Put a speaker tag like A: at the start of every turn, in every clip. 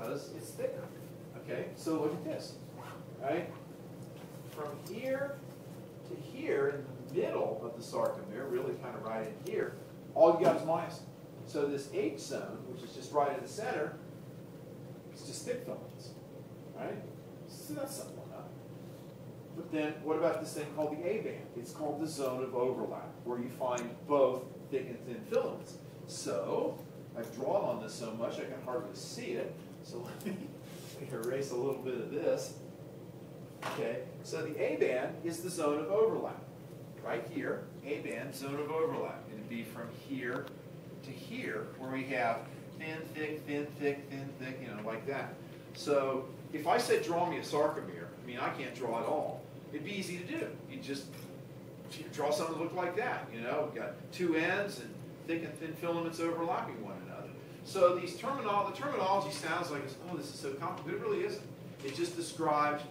A: because it's thicker. Okay, so look at this, right? From here to here, in the middle of the sarcomere, really kind of right in here, all you got is myosin. So this H zone, which is just right in the center, it's just thick filaments, right? So that's simple enough. But then what about this thing called the A band? It's called the zone of overlap, where you find both thick and thin filaments. So I've drawn on this so much I can hardly see it. So let me erase a little bit of this. Okay, so the A band is the zone of overlap. Right here, A band, zone of overlap. It'd be from here to here, where we have thin, thick, thin, thick, thin, thick, you know, like that. So if I said draw me a sarcomere, I mean, I can't draw it all. It'd be easy to do. You just draw something that looked like that. You know, we've got two ends and thick and thin filaments overlapping one another. So these the terminology sounds like, oh, this is so complicated. It really isn't. It just describes,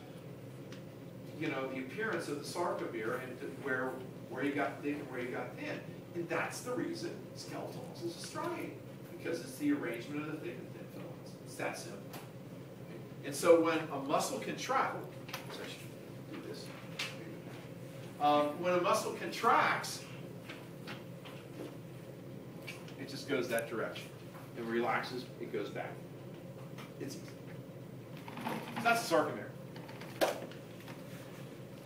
A: you know, the appearance of the sarcomere and where you got thick and where you got thin. And that's the reason skeletal muscles are striated, because it's the arrangement of the thick and thin filaments. It's that simple. And so when a muscle contracts, I should do this. When a muscle contracts, it just goes that direction. It relaxes, it goes back. It's easy. So that's the sarcomere.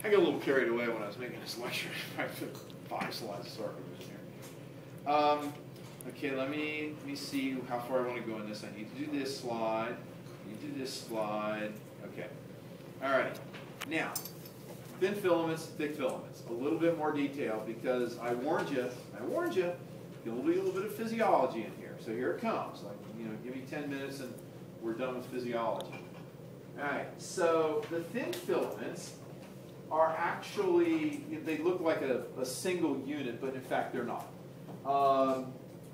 A: I got a little carried away when I was making this lecture. I put 5 slides of sarcomere in here. Okay, let me see how far I want to go in this. I need to do this slide. I need to do this slide. Okay. All right. Now, thin filaments, thick filaments. A little bit more detail, because I warned you, there'll be a little bit of physiology in here. So here it comes. Like, you know, give me 10 minutes and we're done with physiology. All right. So the thin filaments are actually, they look like a single unit, but in fact they're not.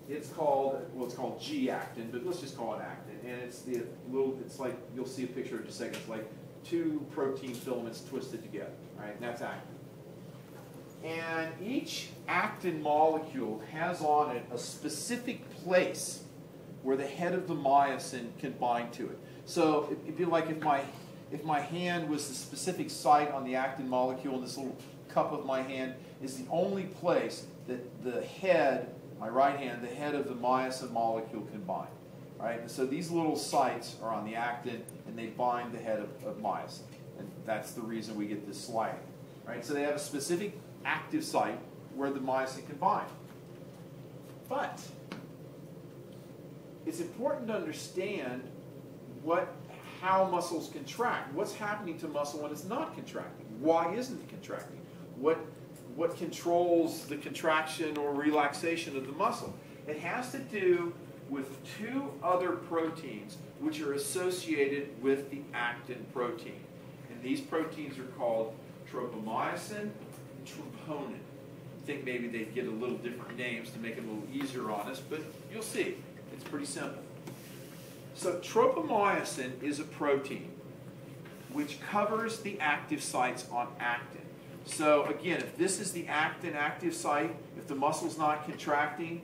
A: It's called G-actin, but let's just call it actin. And it's like, you'll see a picture in just a second. It's like 2 protein filaments twisted together, right? And that's actin. And each actin molecule has on it a specific place where the head of the myosin can bind to it. So it'd be like if my hand was the specific site on the actin molecule, and this little cup of my hand is the only place that the head, my right hand, the head of the myosin molecule can bind. Right? And so these little sites are on the actin, and they bind the head of myosin. And that's the reason we get this sliding. Right? So they have a specific active site where the myosin can bind. But it's important to understand how muscles contract. What's happening to muscle when it's not contracting? Why isn't it contracting? What controls the contraction or relaxation of the muscle? It has to do with 2 other proteins which are associated with the actin protein. And these proteins are called tropomyosin and troponin. I think maybe they'd get a little different names to make it a little easier on us, but you'll see. It's pretty simple. So tropomyosin is a protein which covers the active sites on actin. So again, if this is the actin active site, if the muscle's not contracting,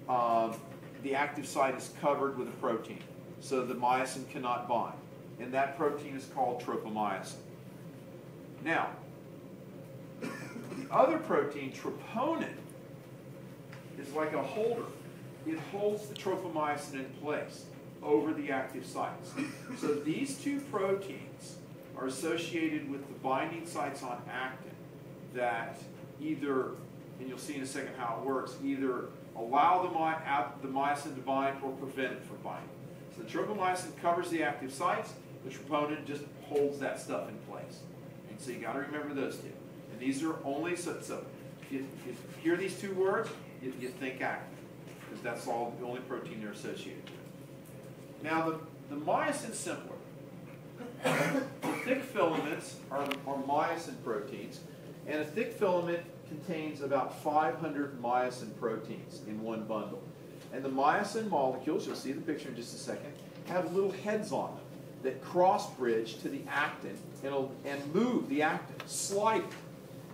A: the active site is covered with a protein. So the myosin cannot bind. And that protein is called tropomyosin. Now, the other protein, troponin, is like a holder. It holds the tropomyosin in place over the active sites. So these 2 proteins are associated with the binding sites on actin that either, and you'll see in a second how it works, either allow the myosin to bind or prevent it from binding. So the tropomyosin covers the active sites, the troponin just holds that stuff in place. And so you got to remember those 2. And these are only, so if you hear these 2 words, you think actin, because that's all the only protein they're associated with. Now the myosin's simpler. The thick filaments are myosin proteins, and a thick filament contains about 500 myosin proteins in one bundle. And the myosin molecules, you'll see the picture in just a second, have little heads on them that cross-bridge to the actin and move the actin, slide it,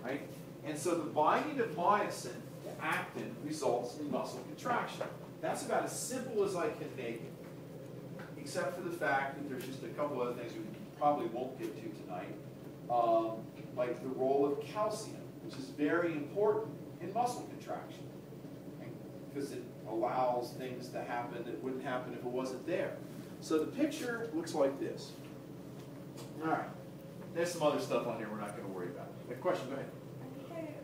A: right? And so the binding of myosin to actin results in muscle contraction. That's about as simple as I can make it. except for the fact that there's just a couple other things we probably won't get to tonight, like the role of calcium, which is very important in muscle contraction, because it allows things to happen that wouldn't happen if it wasn't there. So the picture looks like this. All right. There's some other stuff on here we're not going to worry about. A question, go ahead.
B: I think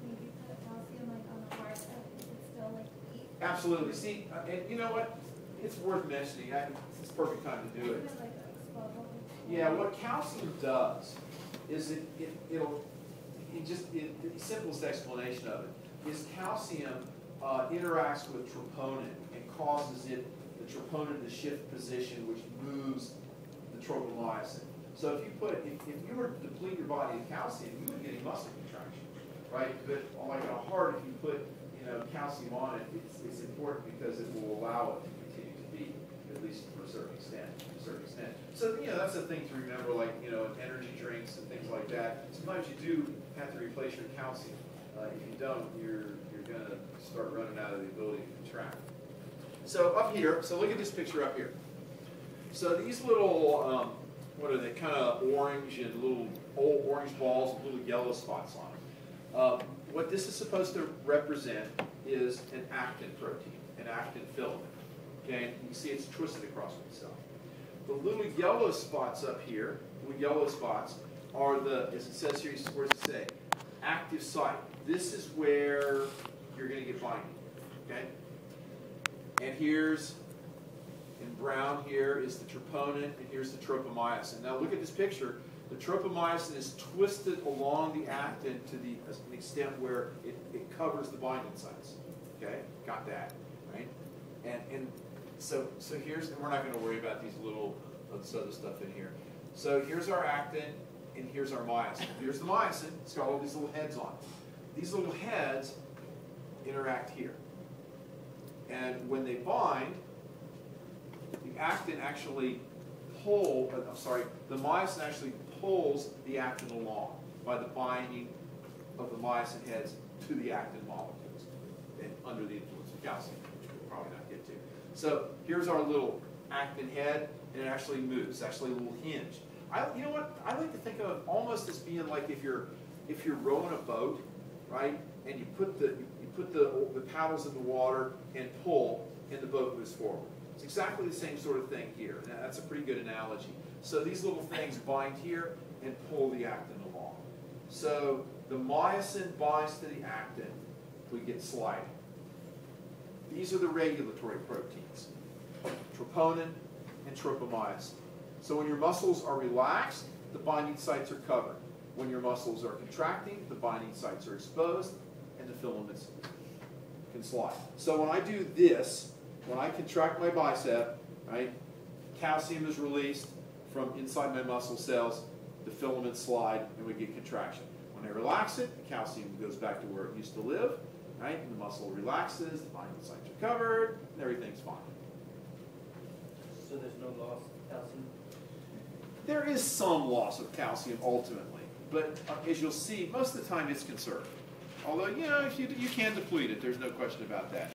B: maybe put calcium like on the hard stuff. Is it still like eat?
A: Absolutely. See, and you know what? It's worth mentioning. It's the perfect time to do it.
B: Like explode.
A: Yeah, what calcium does is the simplest explanation of it is calcium interacts with troponin and causes the troponin to shift position, which moves the tropomyosin. So if you were to deplete your body of calcium, you wouldn't get any muscle contraction, right? But like on a heart, if you put calcium on it, it's important because it will allow it to continue to beat, at least for a certain extent. So that's a thing to remember, like in energy drinks and things like that. Sometimes you do have to replace your calcium. If you don't, you're going to start running out of the ability to contract. So up here, so look at this picture up here. So these little, what are they, kind of orange and little old orange balls with little yellow spots on them. What this is supposed to represent is an actin protein, an actin filament. Okay, you can see it's twisted across itself. The little yellow spots up here, little yellow spots, are as it says here, where does it say? Active site. This is where you're going to get binding. Okay? And here's, in brown here, is the troponin, and here's the tropomyosin. Now look at this picture. The tropomyosin is twisted along the actin to the extent where it covers the binding sites. Okay? Got that, right? And so here's, and we're not going to worry about these little, this other stuff in here. So here's our actin, and here's our myosin. Here's the myosin. It's got all these little heads on it. These little heads interact here. And when they bind, the actin actually the myosin actually pulls the actin along by the binding of the myosin heads to the actin molecules and under the influence of calcium, which we'll probably not get to. So here's our little actin head, and it actually moves. It's actually a little hinge. You know what? I like to think of it almost as being like if you're rowing a boat, right? And you put the paddles in the water and pull, and the boat moves forward. It's exactly the same sort of thing here. Now, that's a pretty good analogy. So these little things bind here and pull the actin along. So the myosin binds to the actin, we get sliding. These are the regulatory proteins, troponin and tropomyosin. So when your muscles are relaxed, the binding sites are covered. When your muscles are contracting, the binding sites are exposed, and the filaments can slide. So when I do this, when I contract my bicep, right, calcium is released from inside my muscle cells, the filaments slide, and we get contraction. When I relax it, the calcium goes back to where it used to live, right, and the muscle relaxes, the binding sites are covered, and everything's fine.
C: So there's no loss of calcium?
A: There is some loss of calcium ultimately, but as you'll see, most of the time it's conserved. Although, if you can deplete it, there's no question about that.